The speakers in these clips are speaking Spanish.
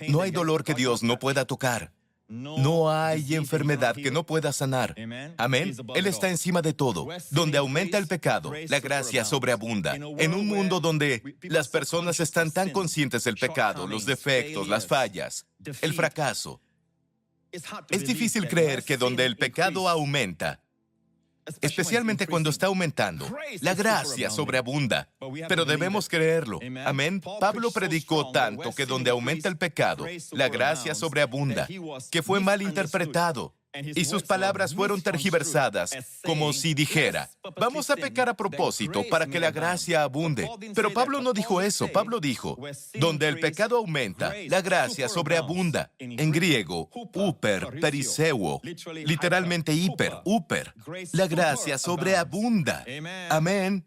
No hay dolor que Dios no pueda tocar. No hay enfermedad que no pueda sanar. Amén. Él está encima de todo. Donde aumenta el pecado, la gracia sobreabunda. En un mundo donde las personas están tan conscientes del pecado, los defectos, las fallas, el fracaso, es difícil creer que donde el pecado aumenta, especialmente cuando está aumentando, la gracia sobreabunda. Pero debemos creerlo. Amén. Pablo predicó tanto que donde aumenta el pecado, la gracia sobreabunda, que fue mal interpretado. Y sus palabras fueron tergiversadas, como si dijera, vamos a pecar a propósito para que la gracia abunde. Pero Pablo no dijo eso. Pablo dijo, donde el pecado aumenta, la gracia sobreabunda. En griego, huper, periseuo, literalmente hiper, huper. La gracia sobreabunda. Amén.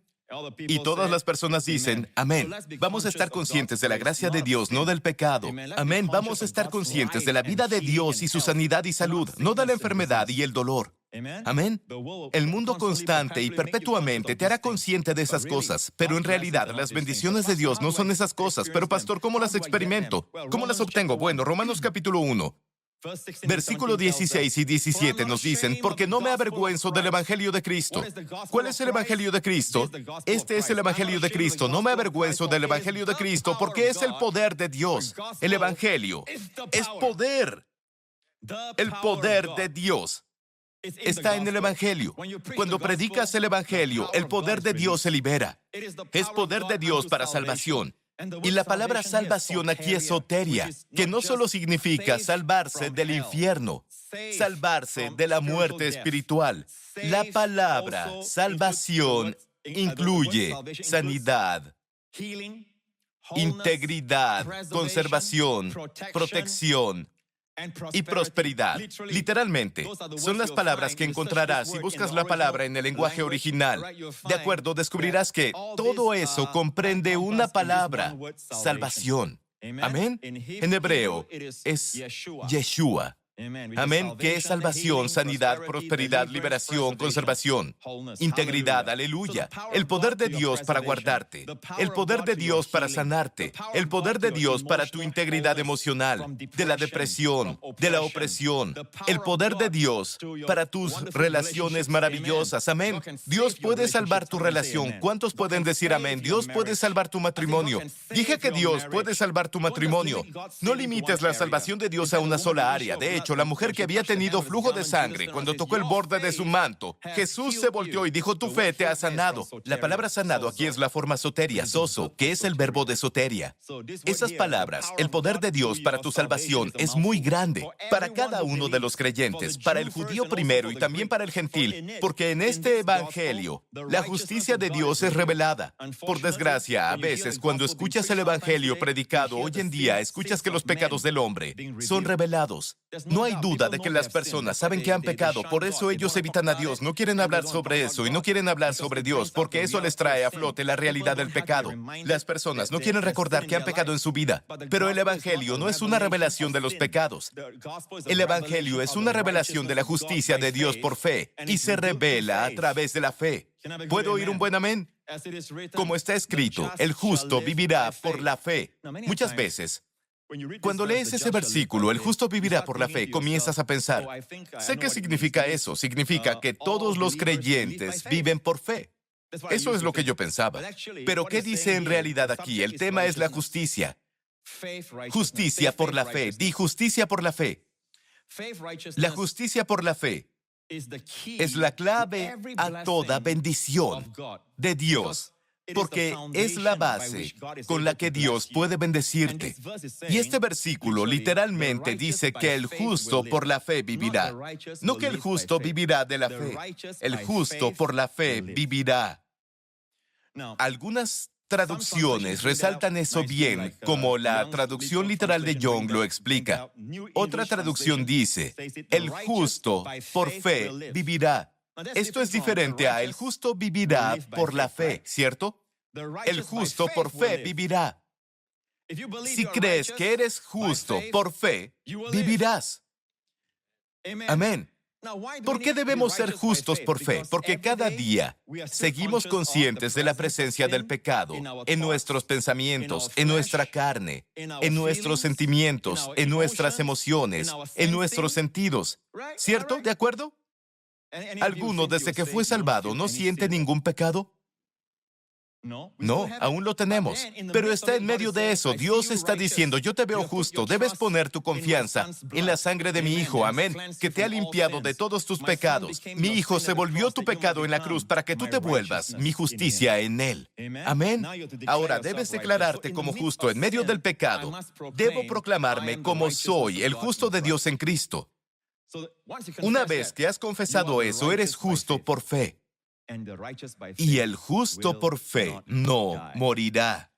Y todas las personas dicen, amén. Vamos a estar conscientes de la gracia de Dios, no del pecado. Amén. Vamos a estar conscientes de la vida de Dios y su sanidad y salud, no de la enfermedad y el dolor. Amén. El mundo constante y perpetuamente te hará consciente de esas cosas, pero en realidad las bendiciones de Dios no son esas cosas. Pero pastor, ¿cómo las experimento? ¿Cómo las obtengo? Bueno, Romanos capítulo 1. Versículo 16 y 17 nos dicen, porque no me avergüenzo del Evangelio de Cristo. ¿Cuál es el Evangelio de Cristo? Este es el Evangelio de Cristo. No me avergüenzo del Evangelio de Cristo porque es el poder de Dios. El Evangelio es poder. El poder de Dios está en el Evangelio. Cuando predicas el Evangelio, el poder de Dios se libera. Es poder de Dios para salvación. Y la palabra salvación aquí es soteria, que no solo significa salvarse del infierno, salvarse de la muerte espiritual. La palabra salvación incluye sanidad, integridad, conservación, protección y prosperidad. Literalmente, son las palabras que encontrarás si buscas la palabra en el lenguaje original. De acuerdo, descubrirás que todo eso comprende una palabra, salvación. Amén. En hebreo es Yeshua. Amén, que es salvación, sanidad, prosperidad, liberación, conservación, integridad, aleluya. El poder de Dios para guardarte, el poder de Dios para sanarte, el poder de Dios para tu integridad emocional, de la depresión, de la opresión, el poder de Dios para tus relaciones maravillosas. Amén. Dios puede salvar tu relación. ¿Cuántos pueden decir amén? Dios puede salvar tu matrimonio. Dije que Dios puede salvar tu matrimonio. No limites la salvación de Dios a una sola área. De hecho, la mujer que había tenido flujo de sangre, cuando tocó el borde de su manto, Jesús se volteó y dijo, tu fe te ha sanado. La palabra sanado aquí es la forma soteria, soso, que es el verbo de soteria. Esas palabras, el poder de Dios para tu salvación es muy grande, para cada uno de los creyentes, para el judío primero y también para el gentil, porque en este evangelio, la justicia de Dios es revelada. Por desgracia, a veces, cuando escuchas el evangelio predicado hoy en día, escuchas que los pecados del hombre son revelados. No hay duda de que las personas saben que han pecado, por eso ellos evitan a Dios, no quieren hablar sobre eso y no quieren hablar sobre Dios, porque eso les trae a flote la realidad del pecado. Las personas no quieren recordar que han pecado en su vida, pero el Evangelio no es una revelación de los pecados. El Evangelio es una revelación de la justicia de Dios por fe y se revela a través de la fe. ¿Puedo oír un buen amén? Como está escrito, el justo vivirá por la fe. Muchas veces, cuando lees ese versículo, el justo vivirá por la fe, comienzas a pensar, sé qué significa eso, significa que todos los creyentes viven por fe. Eso es lo que yo pensaba. Pero ¿qué dice en realidad aquí? El tema es la justicia. Justicia por la fe, di justicia por la fe. La justicia por la fe es la clave a toda bendición de Dios. Porque es la base con la que Dios puede bendecirte. Y este versículo literalmente dice que el justo por la fe vivirá. No que el justo vivirá de la fe. El justo por la fe vivirá. Algunas traducciones resaltan eso bien, como la traducción literal de Young lo explica. Otra traducción dice, el justo por fe vivirá. Esto es diferente a el justo vivirá por la fe, ¿cierto? El justo por fe vivirá. Si crees que eres justo por fe, vivirás. Amén. ¿Por qué debemos ser justos por fe? Porque cada día seguimos conscientes de la presencia del pecado en nuestros pensamientos, en nuestra carne, en nuestros sentimientos, en nuestras emociones, en nuestros sentidos. ¿Cierto? ¿De acuerdo? ¿Alguno desde que fue salvado no siente ningún pecado? No, aún lo tenemos. Pero está en medio de eso. Dios está diciendo, yo te veo justo, debes poner tu confianza en la sangre de mi Hijo, amén, que te ha limpiado de todos tus pecados. Mi Hijo se volvió tu pecado en la cruz para que tú te vuelvas mi justicia en Él. Amén. Ahora debes declararte como justo en medio del pecado. Debo proclamarme como soy, el justo de Dios en Cristo. Una vez que has confesado eso, eres justo por fe. Y el justo por fe no morirá.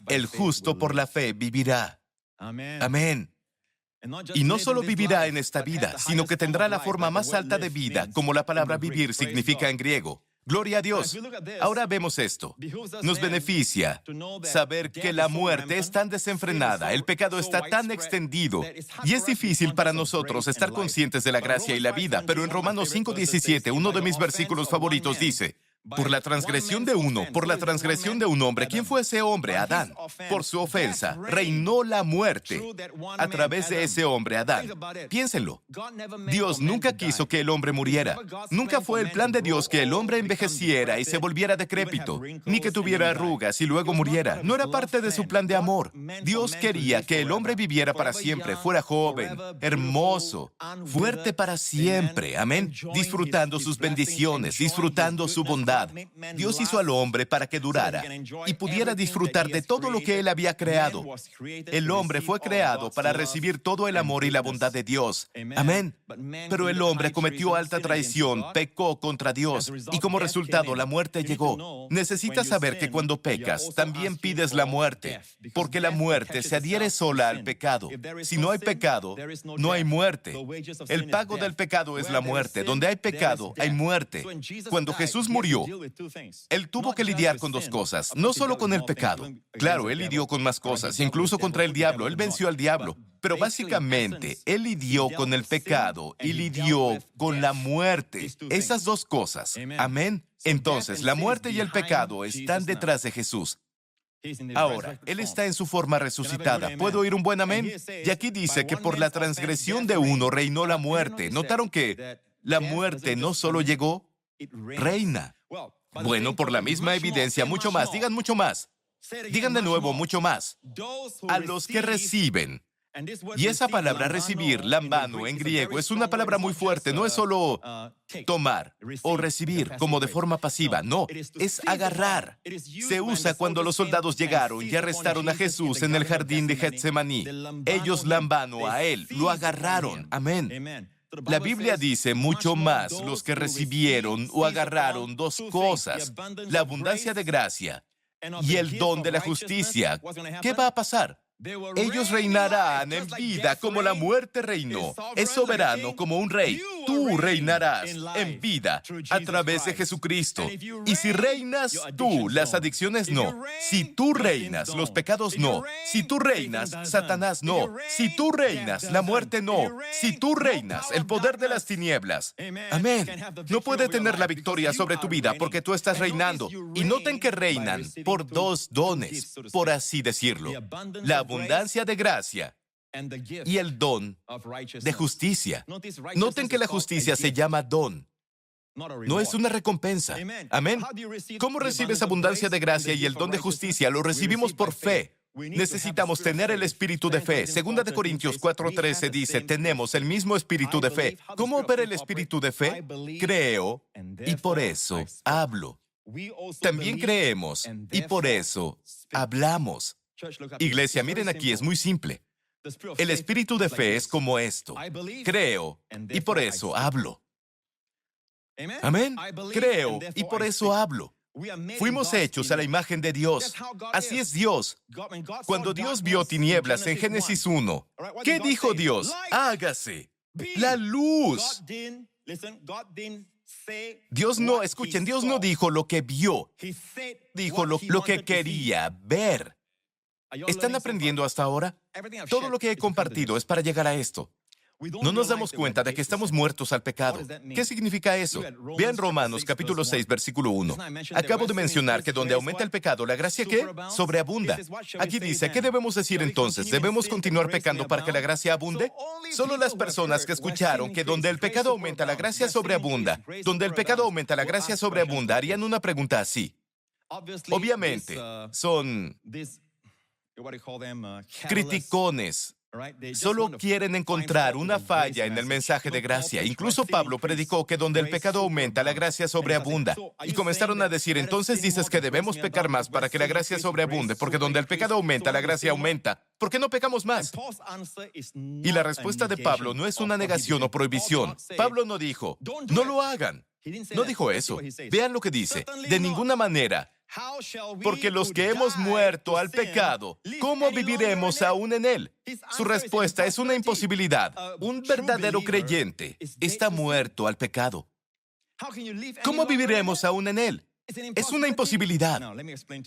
El justo por la fe vivirá. Amén. Y no solo vivirá en esta vida, sino que tendrá la forma más alta de vida, como la palabra vivir significa en griego. Gloria a Dios. Ahora vemos esto. Nos beneficia saber que la muerte es tan desenfrenada, el pecado está tan extendido, y es difícil para nosotros estar conscientes de la gracia y la vida, pero en Romanos 5:17, uno de mis versículos favoritos dice, por la transgresión de uno, por la transgresión de un hombre. ¿Quién fue ese hombre? Adán. Por su ofensa, reinó la muerte a través de ese hombre, Adán. Piénsenlo. Dios nunca quiso que el hombre muriera. Nunca fue el plan de Dios que el hombre envejeciera y se volviera decrépito, ni que tuviera arrugas y luego muriera. No era parte de su plan de amor. Dios quería que el hombre viviera para siempre, fuera joven, hermoso, fuerte para siempre. Amén. Disfrutando sus bendiciones, disfrutando su bondad. Dios hizo al hombre para que durara y pudiera disfrutar de todo lo que Él había creado. El hombre fue creado para recibir todo el amor y la bondad de Dios. Amén. Pero el hombre cometió alta traición, pecó contra Dios y como resultado la muerte llegó. Necesitas saber que cuando pecas, también pides la muerte, porque la muerte se adhiere sola al pecado. Si no hay pecado, no hay muerte. El pago del pecado es la muerte. Donde hay pecado, hay muerte. Cuando Jesús murió, Él tuvo que lidiar con dos cosas, no solo con el pecado. Claro, Él lidió con más cosas, incluso contra el diablo. Él venció al diablo. Pero básicamente, Él lidió con el pecado y lidió con la muerte. Esas dos cosas. Amén. Entonces, la muerte y el pecado están detrás de Jesús. Ahora, Él está en su forma resucitada. ¿Puedo oír un buen amén? Y aquí dice que por la transgresión de uno reinó la muerte. ¿Notaron que la muerte no solo llegó, reina? Bueno, por la misma evidencia, mucho más. Digan mucho más. Digan de nuevo, mucho más. A los que reciben. Y esa palabra recibir, lambano en griego, es una palabra muy fuerte. No es solo tomar o recibir como de forma pasiva. No, es agarrar. Se usa cuando los soldados llegaron y arrestaron a Jesús en el jardín de Getsemaní. Ellos lambano a Él, lo agarraron. Amén. La Biblia dice mucho más los que recibieron o agarraron dos cosas, la abundancia de gracia y el don de la justicia. ¿Qué va a pasar? Ellos reinarán en vida como la muerte reinó. Es soberano como un rey. Tú reinarás en vida a través de Jesucristo. Y si reinas tú, las adicciones no. Si tú reinas, los pecados no. Si tú reinas, Satanás no. Si tú reinas, la muerte no. Si tú reinas, el poder de las tinieblas. Amén. No puede tener la victoria sobre tu vida porque tú estás reinando. Y noten que reinan por dos dones, por así decirlo. La abundancia de gracia y el don de justicia. Noten que la justicia se llama don. No es una recompensa. Amén. ¿Cómo recibes abundancia de gracia y el don de justicia? Lo recibimos por fe. Necesitamos tener el espíritu de fe. Segunda de Corintios 4:13 dice, tenemos el mismo espíritu de fe. ¿Cómo opera el espíritu de fe? Creo y por eso hablo. También creemos y por eso hablamos. Iglesia, miren aquí, es muy simple. El espíritu de fe es como esto. Creo y por eso hablo. Amén. Creo y por eso hablo. Fuimos hechos a la imagen de Dios. Así es Dios. Cuando Dios vio tinieblas en Génesis 1, ¿qué dijo Dios? Hágase la luz. Dios no, escuchen, Dios no dijo lo que vio. Dijo lo que quería ver. ¿Están aprendiendo hasta ahora? Todo lo que he compartido es para llegar a esto. No nos damos cuenta de que estamos muertos al pecado. ¿Qué significa eso? Vean Romanos capítulo 6, versículo 1. Acabo de mencionar que donde aumenta el pecado, ¿la gracia qué? Sobreabunda. Aquí dice, ¿qué debemos decir entonces? ¿Debemos continuar pecando para que la gracia abunde? Solo las personas que escucharon que donde el pecado aumenta, la gracia sobreabunda, donde el pecado aumenta, la gracia sobreabunda, harían una pregunta así. Obviamente, son criticones. Solo quieren encontrar una falla en el mensaje de gracia. Incluso Pablo predicó que donde el pecado aumenta, la gracia sobreabunda. Y comenzaron a decir, entonces dices que debemos pecar más para que la gracia sobreabunde, porque donde el pecado aumenta, la gracia aumenta. ¿Por qué no pecamos más? Y la respuesta de Pablo no es una negación o prohibición. Pablo no dijo, no lo hagan. No dijo eso. Vean lo que dice. De ninguna manera. Porque los que hemos muerto al pecado, ¿cómo viviremos aún en él? Su respuesta es una imposibilidad. Un verdadero creyente está muerto al pecado. ¿Cómo viviremos aún en él? Es una imposibilidad.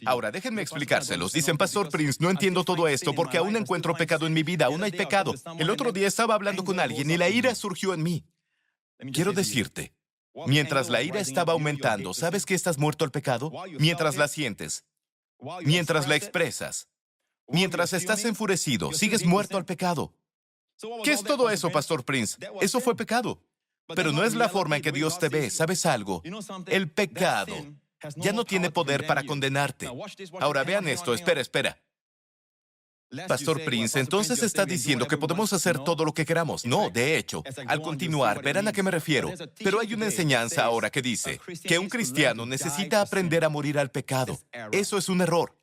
Ahora, déjenme explicárselos. Dicen, Pastor Prince, no entiendo todo esto porque aún encuentro pecado en mi vida, aún hay pecado. El otro día estaba hablando con alguien y la ira surgió en mí. Quiero decirte, mientras la ira estaba aumentando, ¿sabes que estás muerto al pecado? Mientras la sientes, mientras la expresas, mientras estás enfurecido, sigues muerto al pecado. ¿Qué es todo eso, Pastor Prince? Eso fue pecado. Pero no es la forma en que Dios te ve. ¿Sabes algo? El pecado ya no tiene poder para condenarte. Ahora vean esto. Espera. Pastor Prince, entonces está diciendo que podemos hacer todo lo que queramos. No, de hecho, al continuar, verán a qué me refiero. Pero hay una enseñanza ahora que dice que un cristiano necesita aprender a morir al pecado. Eso es un error.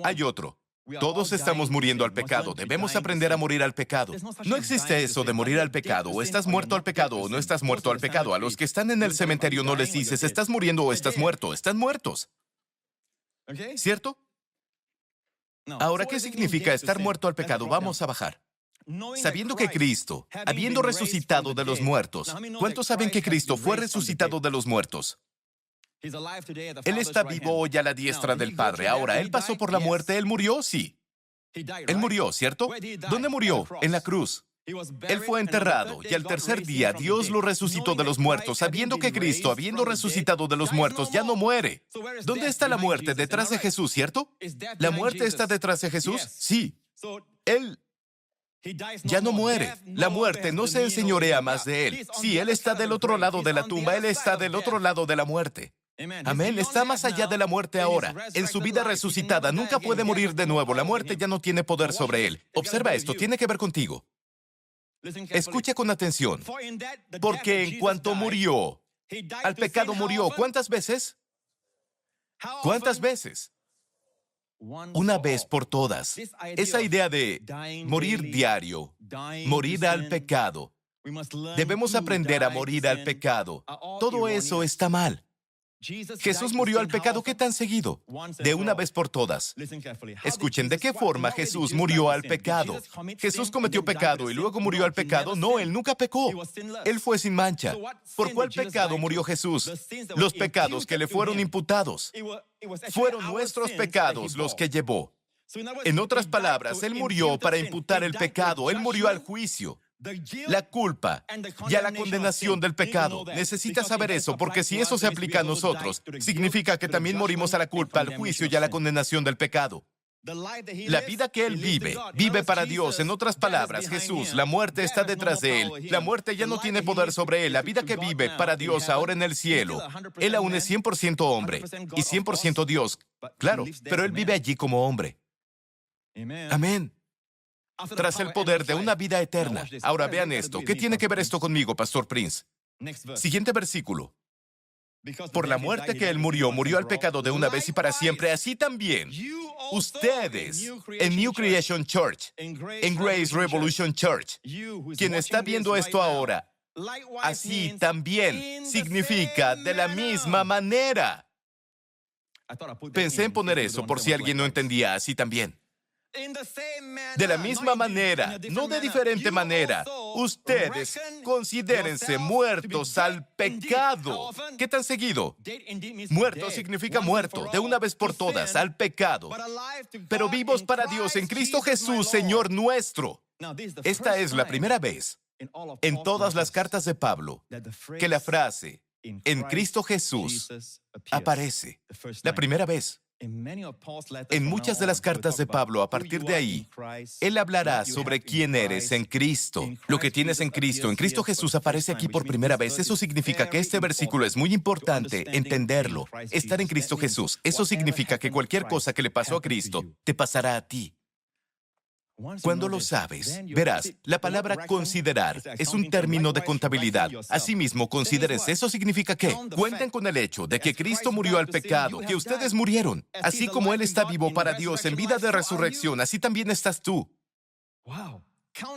Hay otro. Todos estamos muriendo al pecado. Debemos aprender a morir al pecado. No existe eso de morir al pecado. O estás muerto al pecado o no estás muerto al pecado. A los que están en el cementerio no les dices, estás muriendo o estás muerto. Están muertos. ¿Cierto? Ahora, ¿qué significa estar muerto al pecado? Vamos a bajar. Sabiendo que Cristo, habiendo resucitado de los muertos, ¿cuántos saben que Cristo fue resucitado de los muertos? Él está vivo hoy a la diestra del Padre. Ahora, ¿Él pasó por la muerte? ¿Él murió? Sí. Él murió, ¿cierto? ¿Dónde murió? En la cruz. Él fue enterrado y al tercer día Dios lo resucitó de los muertos, sabiendo que Cristo, habiendo resucitado de los muertos, ya no muere. ¿Dónde está la muerte? Detrás de Jesús, ¿cierto? ¿La muerte está detrás de Jesús? Sí. Él ya no muere. La muerte no se enseñorea más de Él. Sí, Él está del otro lado de la tumba. Él está del otro lado de la muerte. Amén. Está más allá de la muerte ahora. En su vida resucitada nunca puede morir de nuevo. La muerte ya no tiene poder sobre Él. Observa esto. Tiene que ver contigo. Escucha con atención, porque en cuanto murió, al pecado murió. ¿Cuántas veces? ¿Cuántas veces? Una vez por todas. Esa idea de morir diario, morir al pecado. Debemos aprender a morir al pecado. Todo eso está mal. Jesús murió al pecado, ¿qué tan seguido? De una vez por todas. Escuchen, ¿de qué forma Jesús murió al pecado? ¿Jesús cometió pecado y luego murió al pecado? No, Él nunca pecó. Él fue sin mancha. ¿Por cuál pecado murió Jesús? Los pecados que le fueron imputados. Fueron nuestros pecados los que llevó. En otras palabras, Él murió para imputar el pecado. Él murió al juicio, la culpa y a la condenación del pecado. Necesitas saber eso, porque si eso se aplica a nosotros, significa que también morimos a la culpa, al juicio y a la condenación del pecado. La vida que Él vive para Dios. En otras palabras, Jesús, la muerte está detrás de Él. La muerte ya no tiene poder sobre Él. La vida que vive para Dios ahora en el cielo. Él aún es 100% hombre y 100% Dios. Claro, pero Él vive allí como hombre. Amén. Tras el poder de una vida eterna. Ahora vean esto. ¿Qué tiene que ver esto conmigo, Pastor Prince? Siguiente versículo. Por la muerte que Él murió, murió al pecado de una vez y para siempre. Así también, ustedes, en New Creation Church, en Grace Revolution Church, quien está viendo esto ahora, así también significa de la misma manera. Pensé en poner eso por si alguien no entendía, así también. De la misma manera, no de diferente manera, ustedes considérense muertos al pecado. ¿Qué tan seguido? Muerto significa muerto, de una vez por todas, al pecado. Pero vivos para Dios en Cristo Jesús, Señor nuestro. Esta es la primera vez en todas las cartas de Pablo que la frase "en Cristo Jesús" aparece la primera vez. En muchas de las cartas de Pablo, a partir de ahí, él hablará sobre quién eres en Cristo. Lo que tienes en Cristo Jesús aparece aquí por primera vez. Eso significa que este versículo es muy importante entenderlo. Estar en Cristo Jesús. Eso significa que cualquier cosa que le pasó a Cristo, te pasará a ti. Cuando lo sabes, verás, la palabra considerar es un término de contabilidad. Asimismo, consideres. Eso significa que cuenten con el hecho de que Cristo murió al pecado, que ustedes murieron. Así como Él está vivo para Dios en vida de resurrección, así también estás tú.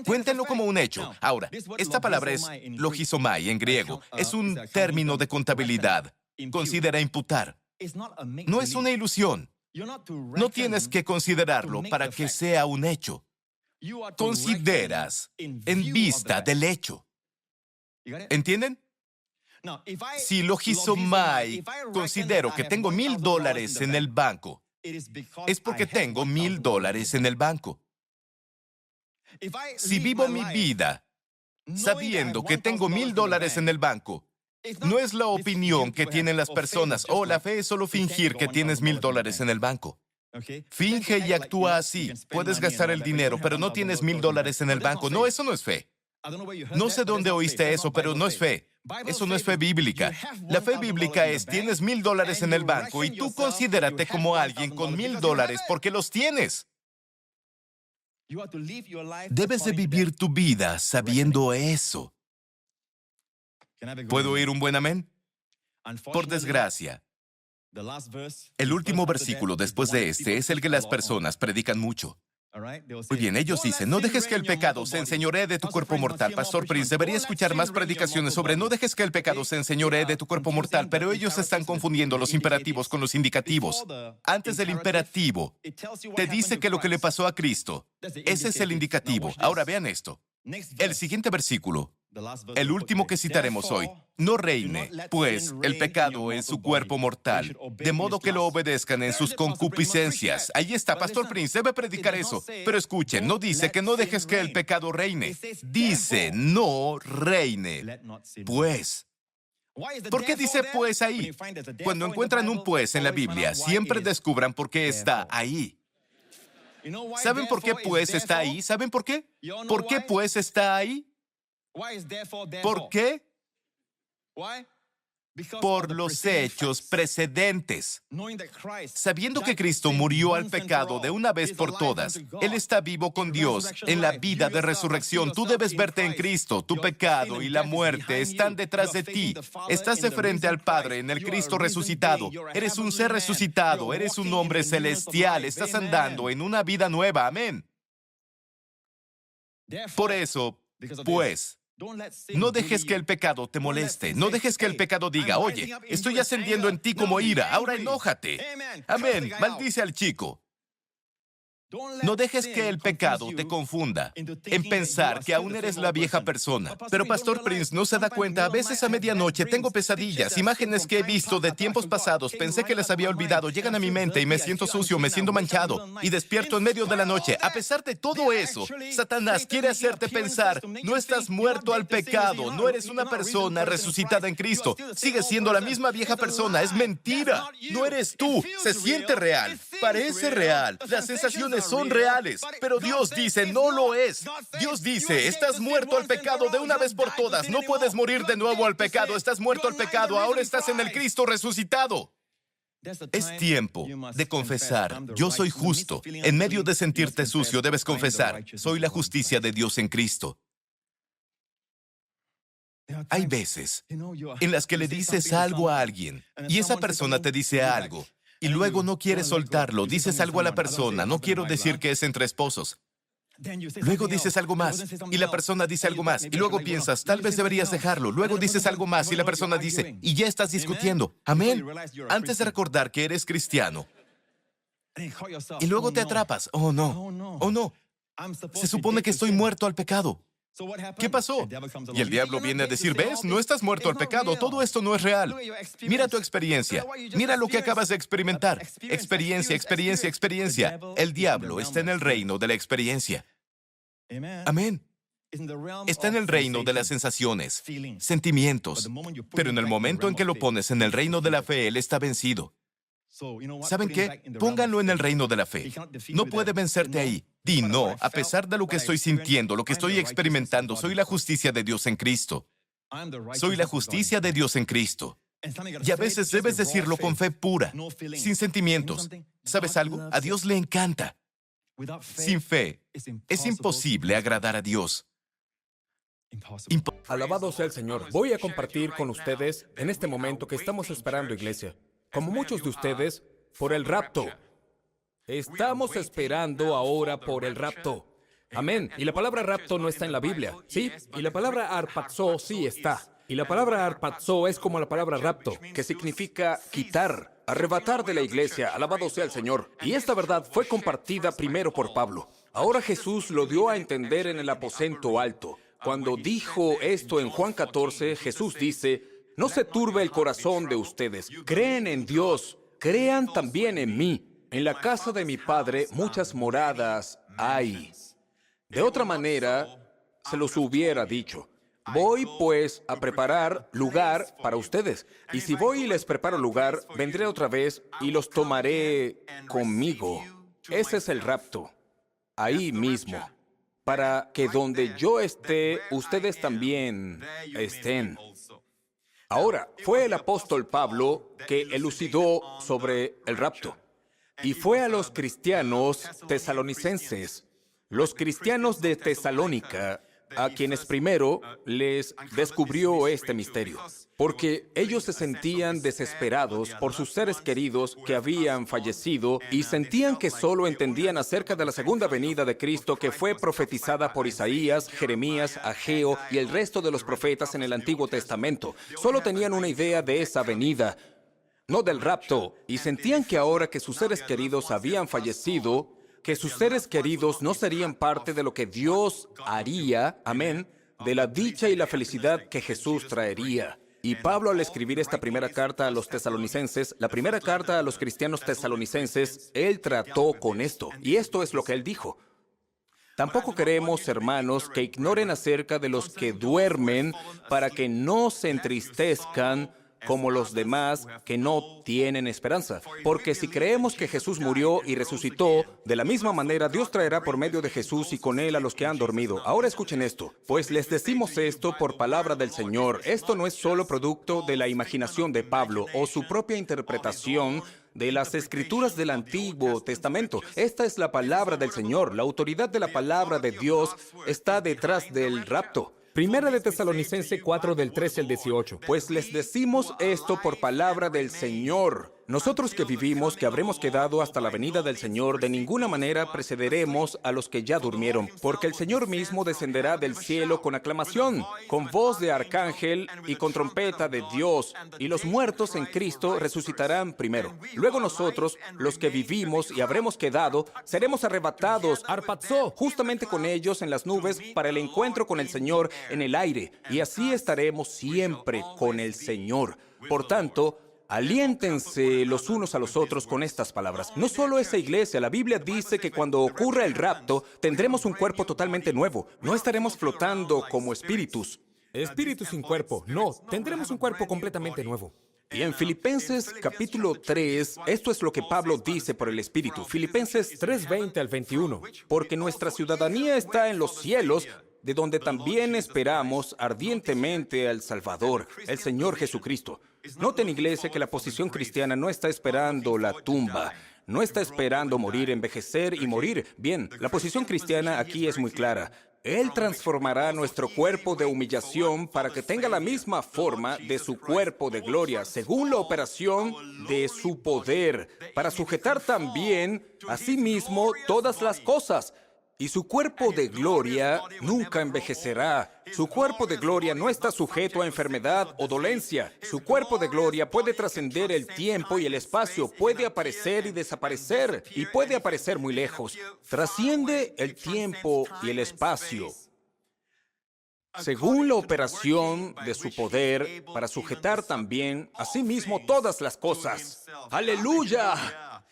Cuéntenlo como un hecho. Ahora, esta palabra es logizomai en griego. Es un término de contabilidad. Considera imputar. No es una ilusión. No tienes que considerarlo para que sea un hecho. Consideras en vista del hecho. ¿Entienden? Si logizomai considero que tengo $1,000 en el banco, es porque tengo $1,000 en el banco. Si vivo mi vida sabiendo que tengo $1,000 en el banco, no es la opinión que tienen las personas. Oh, la fe es solo fingir que tienes $1,000 en el banco. Finge y actúa así. Puedes gastar el dinero, pero no tienes $1,000 en el banco. No, eso no es fe. No sé dónde oíste eso, pero no es fe. Eso no es fe bíblica. La fe bíblica es, tienes $1,000 en el banco y tú considérate como alguien con $1,000 porque los tienes. Debes de vivir tu vida sabiendo eso. ¿Puedo oír un buen amén? Por desgracia, el último versículo después de este es el que las personas predican mucho. Muy bien, ellos dicen, no dejes que el pecado se enseñoree de tu cuerpo mortal. Pastor Prince, debería escuchar más predicaciones sobre no dejes que el pecado se enseñoree de tu cuerpo mortal, pero ellos están confundiendo los imperativos con los indicativos. Antes del imperativo, te dice que lo que le pasó a Cristo, ese es el indicativo. Ahora vean esto. El siguiente versículo, el último que citaremos hoy, no reine, pues, el pecado en su cuerpo mortal, de modo que lo obedezcan en sus concupiscencias. Ahí está, Pastor Prince, debe predicar eso. Pero escuchen, no dice que no dejes que el pecado reine. Dice, no reine, pues. ¿Por qué dice pues ahí? Cuando encuentran un pues en la Biblia, siempre descubran por qué está ahí. ¿Saben por qué pues está ahí? ¿Saben por qué? ¿Por qué pues está ahí? ¿Por qué? Por los hechos precedentes. Sabiendo que Cristo murió al pecado de una vez por todas, Él está vivo con Dios en la vida de resurrección. Tú debes verte en Cristo. Tu pecado y la muerte están detrás de ti. Estás de frente al Padre en el Cristo resucitado. Eres un ser resucitado. Eres un hombre celestial. Estás andando en una vida nueva. Amén. Por eso, pues, no dejes que el pecado te moleste. No dejes que el pecado diga, oye, estoy ascendiendo en ti como ira, ahora enójate. Amén. Maldice al chico. No dejes que el pecado te confunda en pensar que aún eres la vieja persona. Pero Pastor Prince no se da cuenta, a veces a medianoche tengo pesadillas, imágenes que he visto de tiempos pasados, pensé que las había olvidado, llegan a mi mente y me siento sucio, me siento manchado y despierto en medio de la noche. A pesar de todo eso, Satanás quiere hacerte pensar, no estás muerto al pecado, no eres una persona resucitada en Cristo, sigues siendo la misma vieja persona, es mentira, no eres tú, se siente real, parece real, las sensaciones son reales, pero Dios dice, no lo es. Dios dice, estás muerto al pecado de una vez por todas, no puedes morir de nuevo al pecado, estás muerto al pecado, ahora estás en el Cristo resucitado. Es tiempo de confesar, yo soy justo. En medio de sentirte sucio, debes confesar, soy la justicia de Dios en Cristo. Hay veces en las que le dices algo a alguien y esa persona te dice algo y luego no quieres soltarlo, dices algo a la persona, no quiero decir que es entre esposos. Luego dices algo más y la persona dice algo más y luego piensas, tal vez deberías dejarlo. Luego dices algo más y la persona dice, y ya estás discutiendo. Amén. Antes de recordar que eres cristiano y luego te atrapas. Oh no, oh no. Se supone que estoy muerto al pecado. ¿Qué pasó? Y el diablo viene a decir, ¿ves? No estás muerto al pecado, todo esto no es real. Mira tu experiencia, mira lo que acabas de experimentar. Experiencia, experiencia, experiencia. El diablo está en el reino de la experiencia. Amén. Está en el reino de las sensaciones, sentimientos, pero en el momento en que lo pones en el reino de la fe, Él está vencido. ¿Saben qué? Pónganlo en el reino de la fe. No puede vencerte ahí. Di no, a pesar de lo que estoy sintiendo, lo que estoy experimentando, soy la justicia de Dios en Cristo. Soy la justicia de Dios en Cristo. Y a veces debes decirlo con fe pura, sin sentimientos. ¿Sabes algo? A Dios le encanta. Sin fe, es imposible agradar a Dios. Alabado sea el Señor. Voy a compartir con ustedes en este momento que estamos esperando, iglesia. Como muchos de ustedes, por el rapto. Estamos esperando ahora por el rapto. Amén. Y la palabra rapto no está en la Biblia, ¿sí? Y la palabra arpazo sí está. Y la palabra arpazo es como la palabra rapto, que significa quitar, arrebatar de la iglesia. Alabado sea el Señor. Y esta verdad fue compartida primero por Pablo. Ahora Jesús lo dio a entender en el aposento alto. Cuando dijo esto en Juan 14, Jesús dice: no se turbe el corazón de ustedes. Creen en Dios, crean también en mí. En la casa de mi Padre muchas moradas hay. De otra manera, se los hubiera dicho. Voy, pues, a preparar lugar para ustedes. Y si voy y les preparo lugar, vendré otra vez y los tomaré conmigo. Ese es el rapto. Ahí mismo. Para que donde yo esté, ustedes también estén. Ahora, fue el apóstol Pablo que elucidó sobre el rapto. Y fue a los cristianos tesalonicenses, los cristianos de Tesalónica, a quienes primero les descubrió este misterio, porque ellos se sentían desesperados por sus seres queridos que habían fallecido y sentían que solo entendían acerca de la segunda venida de Cristo que fue profetizada por Isaías, Jeremías, Ageo y el resto de los profetas en el Antiguo Testamento. Solo tenían una idea de esa venida, no del rapto, y sentían que ahora que sus seres queridos habían fallecido, que sus seres queridos no serían parte de lo que Dios haría, amén, de la dicha y la felicidad que Jesús traería. Y Pablo, al escribir esta primera carta a los tesalonicenses, la primera carta a los cristianos tesalonicenses, él trató con esto. Y esto es lo que él dijo. Tampoco queremos, hermanos, que ignoren acerca de los que duermen para que no se entristezcan como los demás que no tienen esperanza. Porque si creemos que Jesús murió y resucitó, de la misma manera Dios traerá por medio de Jesús y con él a los que han dormido. Ahora escuchen esto. Pues les decimos esto por palabra del Señor. Esto no es solo producto de la imaginación de Pablo o su propia interpretación de las Escrituras del Antiguo Testamento. Esta es la palabra del Señor. La autoridad de la palabra de Dios está detrás del rapto. Primera de Tesalonicenses 4, del 13 al 18. Pues les decimos esto por palabra del Señor. Nosotros que vivimos, que habremos quedado hasta la venida del Señor, de ninguna manera precederemos a los que ya durmieron, porque el Señor mismo descenderá del cielo con aclamación, con voz de arcángel y con trompeta de Dios, y los muertos en Cristo resucitarán primero. Luego nosotros, los que vivimos y habremos quedado, seremos arrebatados, arpazo, justamente con ellos en las nubes para el encuentro con el Señor en el aire, y así estaremos siempre con el Señor. Por tanto, aliéntense los unos a los otros con estas palabras. No solo esa iglesia, la Biblia dice que cuando ocurra el rapto, tendremos un cuerpo totalmente nuevo. No estaremos flotando como espíritus. Espíritus sin cuerpo. No, tendremos un cuerpo completamente nuevo. Y en Filipenses capítulo 3, esto es lo que Pablo dice por el Espíritu. Filipenses 3:20 al 21. Porque nuestra ciudadanía está en los cielos, de donde también esperamos ardientemente al Salvador, el Señor Jesucristo. Noten, iglesia, que la posición cristiana no está esperando la tumba, no está esperando morir, envejecer y morir. Bien, la posición cristiana aquí es muy clara. Él transformará nuestro cuerpo de humillación para que tenga la misma forma de su cuerpo de gloria, según la operación de su poder, para sujetar también a sí mismo todas las cosas. Y su cuerpo de gloria nunca envejecerá. Su cuerpo de gloria no está sujeto a enfermedad o dolencia. Su cuerpo de gloria puede trascender el tiempo y el espacio, puede aparecer y desaparecer, y puede aparecer muy lejos. Trasciende el tiempo y el espacio, según la operación de su poder, para sujetar también a sí mismo todas las cosas. ¡Aleluya!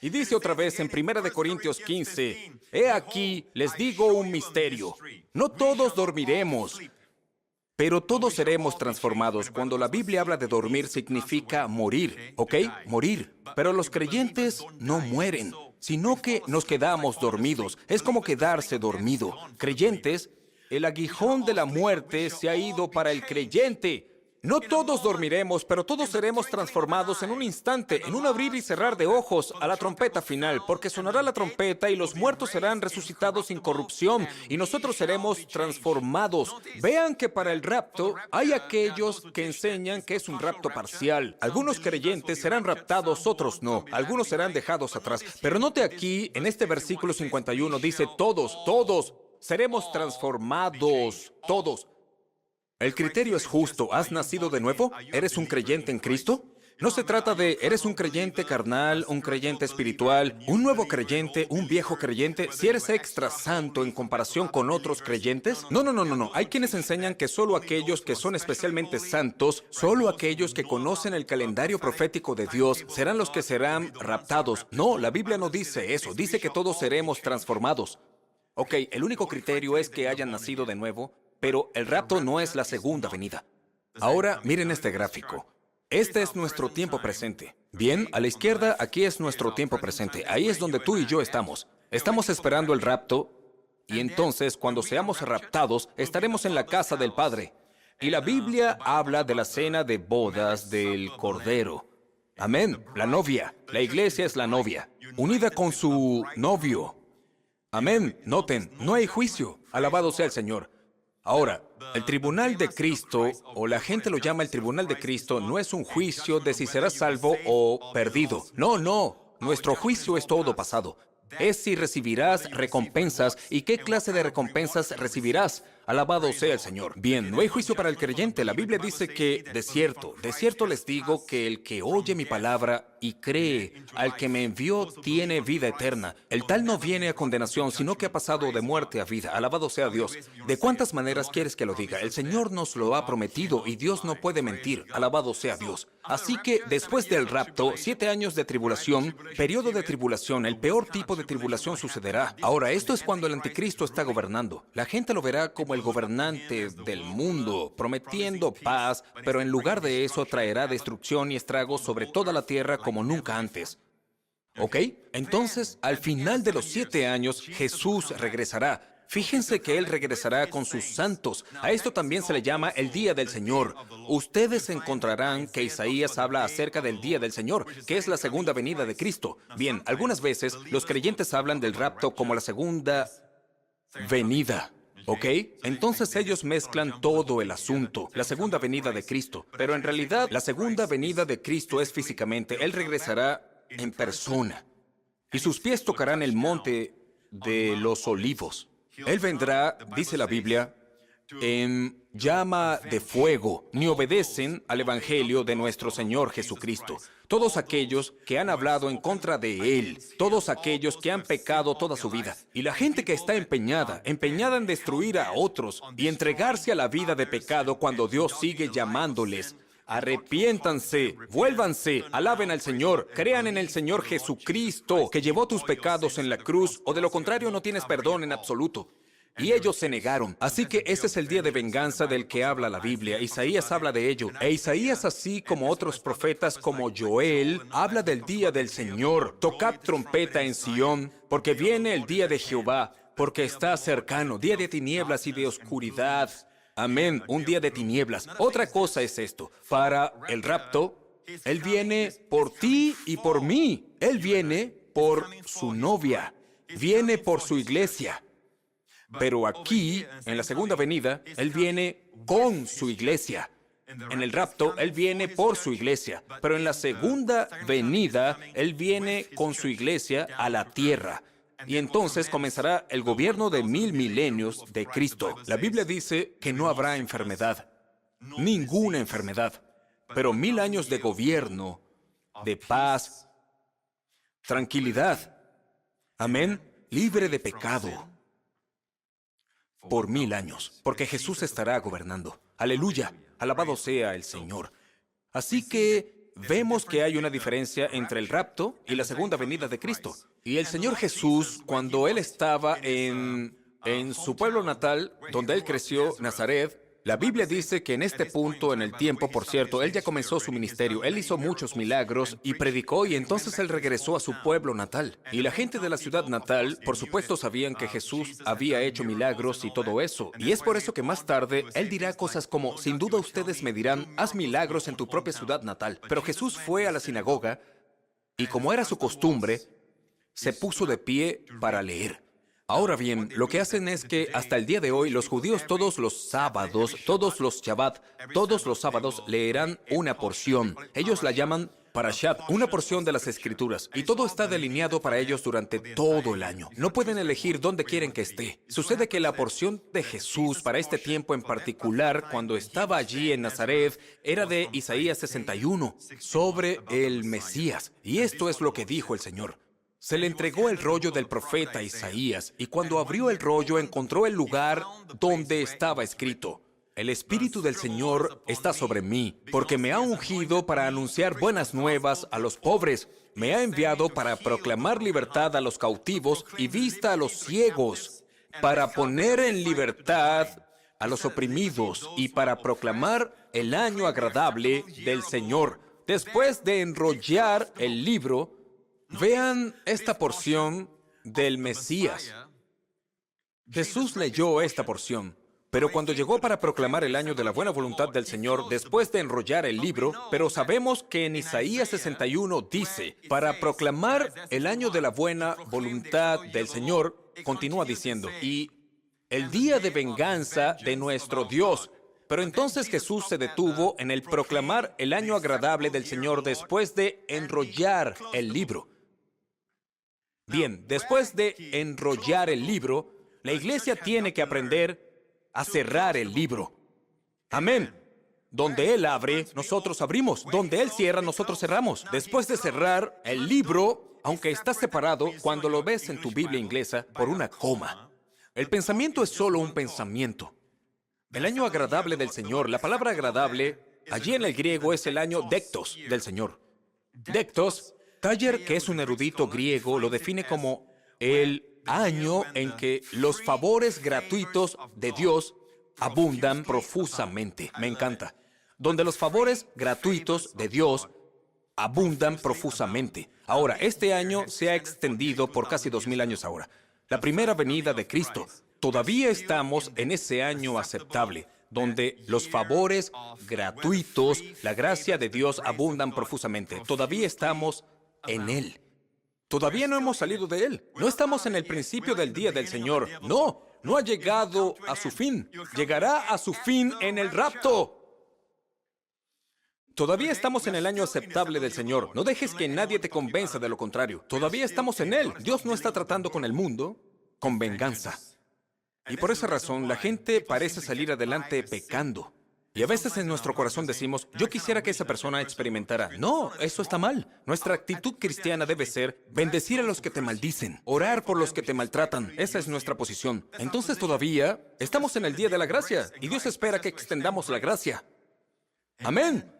Y dice otra vez en 1 Corintios 15, he aquí, les digo un misterio. No todos dormiremos, pero todos seremos transformados. Cuando la Biblia habla de dormir, significa morir, ¿ok? Morir. Pero los creyentes no mueren, sino que nos quedamos dormidos. Es como quedarse dormido. Creyentes, el aguijón de la muerte se ha ido para el creyente. No todos dormiremos, pero todos seremos transformados en un instante, en un abrir y cerrar de ojos, a la trompeta final, porque sonará la trompeta y los muertos serán resucitados sin corrupción y nosotros seremos transformados. Vean que para el rapto hay aquellos que enseñan que es un rapto parcial. Algunos creyentes serán raptados, otros no. Algunos serán dejados atrás. Pero note aquí, en este versículo 51 dice todos seremos transformados, todos. El criterio es justo. ¿Has nacido de nuevo? ¿Eres un creyente en Cristo? No se trata de ¿eres un creyente carnal, un creyente espiritual, un nuevo creyente, un viejo creyente? Si eres extra santo en comparación con otros creyentes. No. Hay quienes enseñan que solo aquellos que son especialmente santos, solo aquellos que conocen el calendario profético de Dios, serán los que serán raptados. No, la Biblia no dice eso. Dice que todos seremos transformados. Ok, el único criterio es que hayan nacido de nuevo. Pero el rapto no es la segunda venida. Ahora, miren este gráfico. Este es nuestro tiempo presente. Bien, a la izquierda, aquí es nuestro tiempo presente. Ahí es donde tú y yo estamos. Estamos esperando el rapto, y entonces, cuando seamos raptados, estaremos en la casa del Padre. Y la Biblia habla de la cena de bodas del Cordero. Amén. La novia. La iglesia es la novia, unida con su novio. Amén. Noten, no hay juicio. Alabado sea el Señor. Ahora, el tribunal de Cristo, o la gente lo llama el tribunal de Cristo, no es un juicio de si serás salvo o perdido. No. Nuestro juicio es todo pasado. Es si recibirás recompensas y qué clase de recompensas recibirás. Alabado sea el Señor. Bien, no hay juicio para el creyente. La Biblia dice que, de cierto les digo que el que oye mi palabra y cree al que me envió tiene vida eterna. El tal no viene a condenación, sino que ha pasado de muerte a vida. Alabado sea Dios. ¿De cuántas maneras quieres que lo diga? El Señor nos lo ha prometido y Dios no puede mentir. Alabado sea Dios. Así que, después del rapto, 7 años de tribulación, periodo de tribulación, el peor tipo de tribulación sucederá. Ahora, esto es cuando el anticristo está gobernando. La gente lo verá como el gobernante del mundo, prometiendo paz, pero en lugar de eso traerá destrucción y estragos sobre toda la tierra como nunca antes. ¿Ok? Entonces, al final de los 7 años, Jesús regresará. Fíjense que Él regresará con sus santos. A esto también se le llama el Día del Señor. Ustedes encontrarán que Isaías habla acerca del Día del Señor, que es la segunda venida de Cristo. Bien, algunas veces los creyentes hablan del rapto como la segunda venida. ¿Ok? Entonces ellos mezclan todo el asunto, la segunda venida de Cristo. Pero en realidad, la segunda venida de Cristo es físicamente. Él regresará en persona. Y sus pies tocarán el monte de los olivos. Él vendrá, dice la Biblia, en llama de fuego. Ni obedecen al Evangelio de nuestro Señor Jesucristo. Todos aquellos que han hablado en contra de Él, todos aquellos que han pecado toda su vida. Y la gente que está empeñada en destruir a otros y entregarse a la vida de pecado cuando Dios sigue llamándoles. Arrepiéntanse, vuélvanse, alaben al Señor, crean en el Señor Jesucristo, que llevó tus pecados en la cruz, o de lo contrario no tienes perdón en absoluto. Y ellos se negaron. Así que ese es el día de venganza del que habla la Biblia. Isaías habla de ello. E Isaías, así como otros profetas como Joel, habla del día del Señor. Tocad trompeta en Sión, porque viene el día de Jehová, porque está cercano, día de tinieblas y de oscuridad. Amén, un día de tinieblas. Otra cosa es esto. Para el rapto, Él viene por ti y por mí. Él viene por su novia. Viene por su iglesia. Pero aquí, en la segunda venida, Él viene con su iglesia. En el rapto, Él viene por su iglesia. Pero en la segunda venida, Él viene con su iglesia a la tierra. Y entonces comenzará el gobierno de 1000 milenios de Cristo. La Biblia dice que no habrá enfermedad, ninguna enfermedad, pero 1000 años de gobierno, de paz, tranquilidad. Amén, libre de pecado por 1000 años, porque Jesús estará gobernando. Aleluya, alabado sea el Señor. Así que vemos que hay una diferencia entre el rapto y la segunda venida de Cristo. Y el Señor Jesús, cuando Él estaba en su pueblo natal, donde Él creció, Nazaret, la Biblia dice que en este punto en el tiempo, por cierto, Él ya comenzó su ministerio. Él hizo muchos milagros y predicó, y entonces Él regresó a su pueblo natal. Y la gente de la ciudad natal, por supuesto, sabían que Jesús había hecho milagros y todo eso. Y es por eso que más tarde Él dirá cosas como: sin duda ustedes me dirán, haz milagros en tu propia ciudad natal. Pero Jesús fue a la sinagoga y, como era su costumbre, se puso de pie para leer. Ahora bien, lo que hacen es que hasta el día de hoy los judíos todos los sábados, todos los Shabbat, todos los sábados leerán una porción. Ellos la llaman Parashat, una porción de las Escrituras, y todo está delineado para ellos durante todo el año. No pueden elegir dónde quieren que esté. Sucede que la porción de Jesús para este tiempo en particular, cuando estaba allí en Nazaret, era de Isaías 61, sobre el Mesías. Y esto es lo que dijo el Señor. Se le entregó el rollo del profeta Isaías, y cuando abrió el rollo encontró el lugar donde estaba escrito: el Espíritu del Señor está sobre mí, porque me ha ungido para anunciar buenas nuevas a los pobres. Me ha enviado para proclamar libertad a los cautivos y vista a los ciegos, para poner en libertad a los oprimidos y para proclamar el año agradable del Señor. Después de enrollar el libro, vean esta porción del Mesías. Jesús leyó esta porción, pero cuando llegó para proclamar el año de la buena voluntad del Señor, después de enrollar el libro, pero sabemos que en Isaías 61 dice, para proclamar el año de la buena voluntad del Señor, continúa diciendo, y el día de venganza de nuestro Dios. Pero entonces Jesús se detuvo en el proclamar el año agradable del Señor después de enrollar el libro. Bien, después de enrollar el libro, la iglesia tiene que aprender a cerrar el libro. Amén. Donde Él abre, nosotros abrimos. Donde Él cierra, nosotros cerramos. Después de cerrar el libro, aunque está separado, cuando lo ves en tu Biblia inglesa, por una coma, el pensamiento es solo un pensamiento. El año agradable del Señor, la palabra agradable, allí en el griego es el año dektos del Señor. Dektos, Taller, que es un erudito griego, lo define como el año en que los favores gratuitos de Dios abundan profusamente. Me encanta. Donde los favores gratuitos de Dios abundan profusamente. Ahora, este año se ha extendido por casi 2000 años ahora. La primera venida de Cristo. Todavía estamos en ese año aceptable, donde los favores gratuitos, la gracia de Dios abundan profusamente. Todavía estamos en Él. Todavía no hemos salido de Él. No estamos en el principio del día del Señor. No, no ha llegado a su fin. Llegará a su fin en el rapto. Todavía estamos en el año aceptable del Señor. No dejes que nadie te convenza de lo contrario. Todavía estamos en Él. Dios no está tratando con el mundo con venganza. Y por esa razón, la gente parece salir adelante pecando. Y a veces en nuestro corazón decimos, yo quisiera que esa persona experimentara. No, eso está mal. Nuestra actitud cristiana debe ser bendecir a los que te maldicen, orar por los que te maltratan. Esa es nuestra posición. Entonces todavía estamos en el día de la gracia y Dios espera que extendamos la gracia. Amén.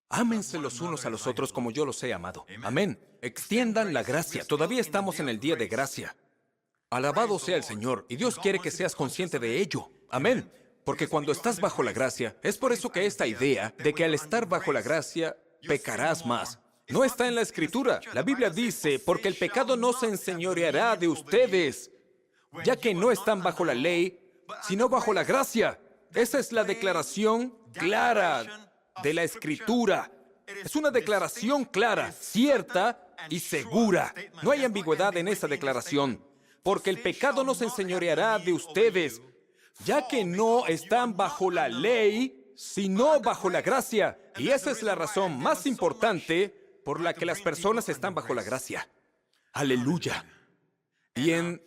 Ámense los unos a los otros como yo los he amado. Amén. Extiendan la gracia. Todavía estamos en el día de gracia. Alabado sea el Señor, y Dios quiere que seas consciente de ello. Amén. Porque cuando estás bajo la gracia, es por eso que esta idea de que al estar bajo la gracia, pecarás más, no está en la Escritura. La Biblia dice, porque el pecado no se enseñoreará de ustedes, ya que no están bajo la ley, sino bajo la gracia. Esa es la declaración clara de la Escritura. Es una declaración clara, cierta y segura. No hay ambigüedad en esa declaración. Porque el pecado no se enseñoreará de ustedes, ya que no están bajo la ley, sino bajo la gracia. Y esa es la razón más importante por la que las personas están bajo la gracia. Aleluya. Y en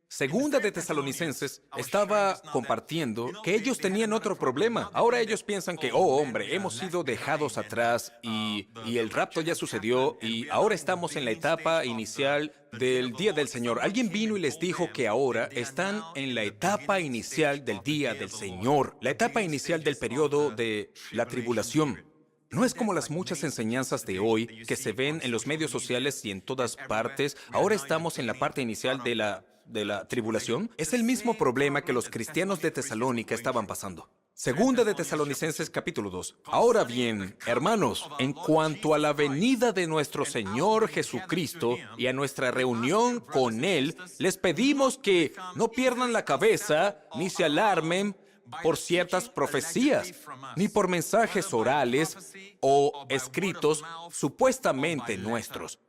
Segunda de Tesalonicenses estaba compartiendo que ellos tenían otro problema. Ahora ellos piensan que, oh hombre, hemos sido dejados atrás y el rapto ya sucedió y ahora estamos en la etapa inicial del día del Señor. Alguien vino y les dijo que ahora están en la etapa inicial del día del Señor, la etapa inicial del periodo de la tribulación. No es como las muchas enseñanzas de hoy que se ven en los medios sociales y en todas partes. Ahora estamos en la parte inicial de la tribulación. Es el mismo problema que los cristianos de Tesalónica estaban pasando. Segunda de Tesalonicenses capítulo 2. Ahora bien, hermanos, en cuanto a la venida de nuestro Señor Jesucristo y a nuestra reunión con Él, les pedimos que no pierdan la cabeza ni se alarmen por ciertas profecías, ni por mensajes orales o escritos supuestamente nuestros,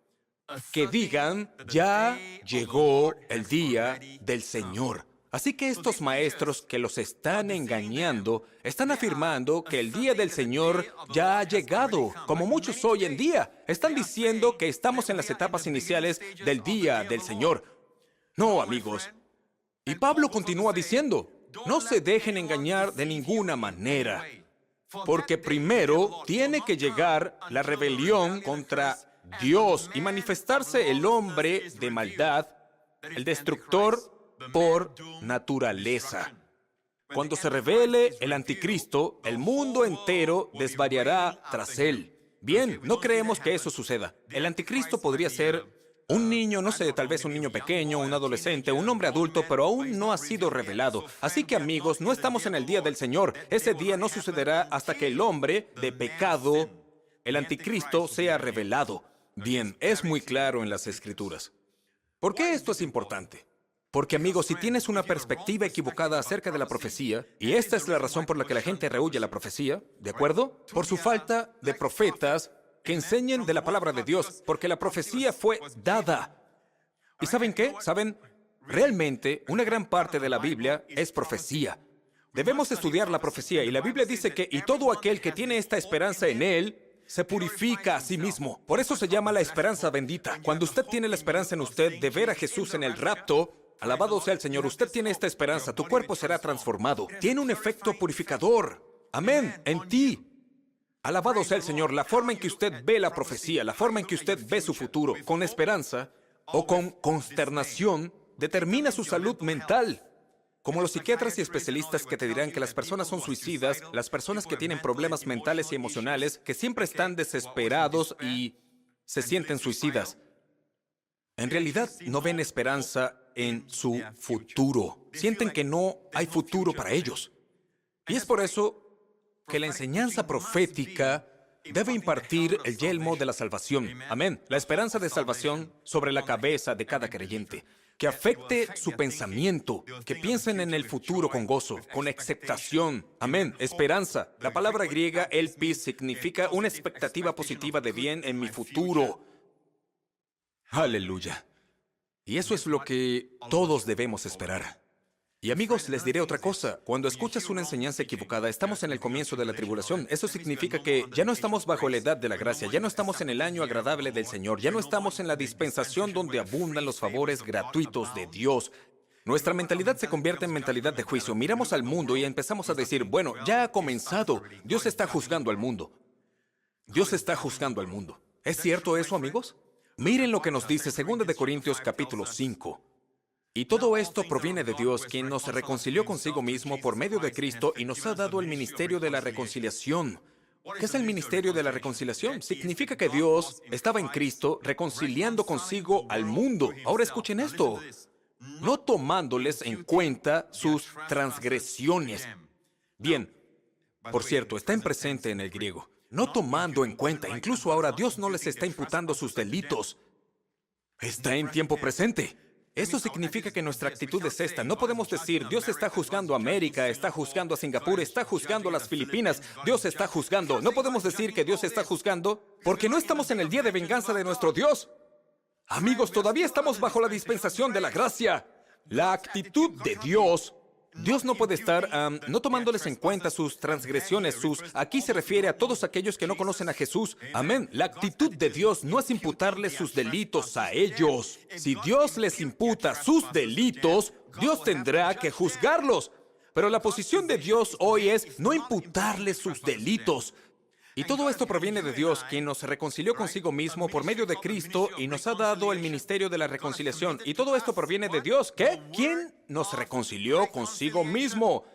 que digan, ya llegó el día del Señor. Así que estos maestros que los están engañando están afirmando que el día del Señor ya ha llegado, como muchos hoy en día. Están diciendo que estamos en las etapas iniciales del día del Señor. No, amigos. Y Pablo continúa diciendo, no se dejen engañar de ninguna manera, porque primero tiene que llegar la rebelión contra Dios y manifestarse el hombre de maldad, el destructor por naturaleza. Cuando se revele el anticristo, el mundo entero desvariará tras él. Bien, no creemos que eso suceda. El anticristo podría ser un niño, no sé, tal vez un niño pequeño, un adolescente, un hombre adulto, pero aún no ha sido revelado. Así que, amigos, no estamos en el día del Señor. Ese día no sucederá hasta que el hombre de pecado, el anticristo, sea revelado. Bien, es muy claro en las Escrituras. ¿Por qué esto es importante? Porque, amigos, si tienes una perspectiva equivocada acerca de la profecía, y esta es la razón por la que la gente rehúye la profecía, ¿de acuerdo? Por su falta de profetas que enseñen de la palabra de Dios, porque la profecía fue dada. ¿Y saben qué? ¿Saben? Realmente, una gran parte de la Biblia es profecía. Debemos estudiar la profecía, y la Biblia dice que, y todo aquel que tiene esta esperanza en Él, se purifica a sí mismo. Por eso se llama la esperanza bendita. Cuando usted tiene la esperanza en usted de ver a Jesús en el rapto, alabado sea el Señor, usted tiene esta esperanza, tu cuerpo será transformado. Tiene un efecto purificador. Amén, en ti. Alabado sea el Señor, la forma en que usted ve la profecía, la forma en que usted ve su futuro, con esperanza o con consternación, determina su salud mental. Como los psiquiatras y especialistas que te dirán que las personas son suicidas, las personas que tienen problemas mentales y emocionales, que siempre están desesperados y se sienten suicidas. En realidad, no ven esperanza en su futuro. Sienten que no hay futuro para ellos. Y es por eso que la enseñanza profética debe impartir el yelmo de la salvación. Amén. La esperanza de salvación sobre la cabeza de cada creyente. Que afecte su pensamiento, que piensen en el futuro con gozo, con aceptación. Amén. Esperanza. La palabra griega elpis significa una expectativa positiva de bien en mi futuro. Aleluya. Y eso es lo que todos debemos esperar. Y amigos, les diré otra cosa. Cuando escuchas una enseñanza equivocada, estamos en el comienzo de la tribulación. Eso significa que ya no estamos bajo la edad de la gracia, ya no estamos en el año agradable del Señor, ya no estamos en la dispensación donde abundan los favores gratuitos de Dios. Nuestra mentalidad se convierte en mentalidad de juicio. Miramos al mundo y empezamos a decir, bueno, ya ha comenzado. Dios está juzgando al mundo. Dios está juzgando al mundo. ¿Es cierto eso, amigos? Miren lo que nos dice 2 Corintios capítulo 5. Y todo esto proviene de Dios, quien nos reconcilió consigo mismo por medio de Cristo y nos ha dado el ministerio de la reconciliación. ¿Qué es el ministerio de la reconciliación? Significa que Dios estaba en Cristo reconciliando consigo al mundo. Ahora escuchen esto. No tomándoles en cuenta sus transgresiones. Bien, por cierto, está en presente en el griego. No tomando en cuenta. Incluso ahora Dios no les está imputando sus delitos. Está en tiempo presente. Eso significa que nuestra actitud es esta. No podemos decir, Dios está juzgando a América, está juzgando a Singapur, está juzgando a las Filipinas, Dios está juzgando. No podemos decir que Dios está juzgando porque no estamos en el día de venganza de nuestro Dios. Amigos, todavía estamos bajo la dispensación de la gracia. La actitud de Dios. Dios no puede estar no tomándoles en cuenta sus transgresiones, aquí se refiere a todos aquellos que no conocen a Jesús. Amén. La actitud de Dios no es imputarles sus delitos a ellos. Si Dios les imputa sus delitos, Dios tendrá que juzgarlos. Pero la posición de Dios hoy es no imputarles sus delitos. Y todo esto proviene de Dios, quien nos reconcilió consigo mismo por medio de Cristo y nos ha dado el ministerio de la reconciliación. Y todo esto proviene de Dios. ¿Qué? ¿Quién nos reconcilió consigo mismo?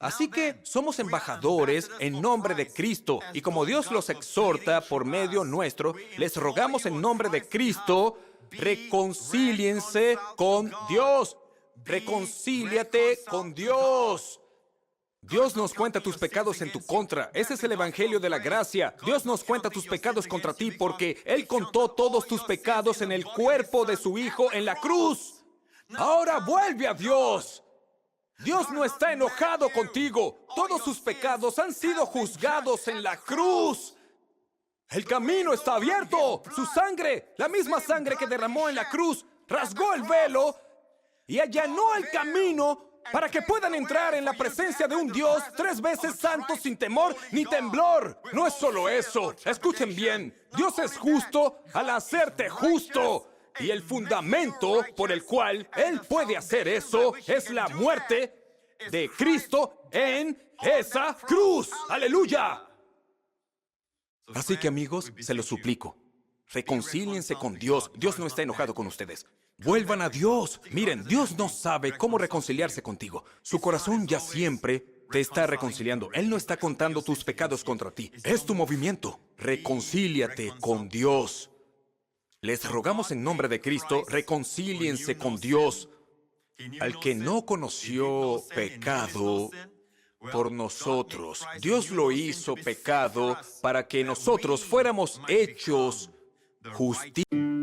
Así que somos embajadores en nombre de Cristo. Y como Dios los exhorta por medio nuestro, les rogamos en nombre de Cristo, reconcíliense con Dios. Reconcíliate con Dios. Dios nos cuenta tus pecados en tu contra. Ese es el evangelio de la gracia. Dios nos cuenta tus pecados contra ti porque Él contó todos tus pecados en el cuerpo de su Hijo en la cruz. Ahora vuelve a Dios. Dios no está enojado contigo. Todos sus pecados han sido juzgados en la cruz. El camino está abierto. Su sangre, la misma sangre que derramó en la cruz, rasgó el velo y allanó el camino para que puedan entrar en la presencia de un Dios 3 veces santo sin temor ni temblor. No es solo eso. Escuchen bien. Dios es justo al hacerte justo. Y el fundamento por el cual Él puede hacer eso es la muerte de Cristo en esa cruz. ¡Aleluya! Así que, amigos, se los suplico. Reconcíliense con Dios. Dios no está enojado con ustedes. Vuelvan a Dios. Miren, Dios no sabe cómo reconciliarse contigo. Su corazón ya siempre te está reconciliando. Él no está contando tus pecados contra ti. Es tu movimiento. Reconcíliate con Dios. Les rogamos en nombre de Cristo, reconcíliense con Dios. Al que no conoció pecado por nosotros, Dios lo hizo pecado para que nosotros fuéramos hechos justicia.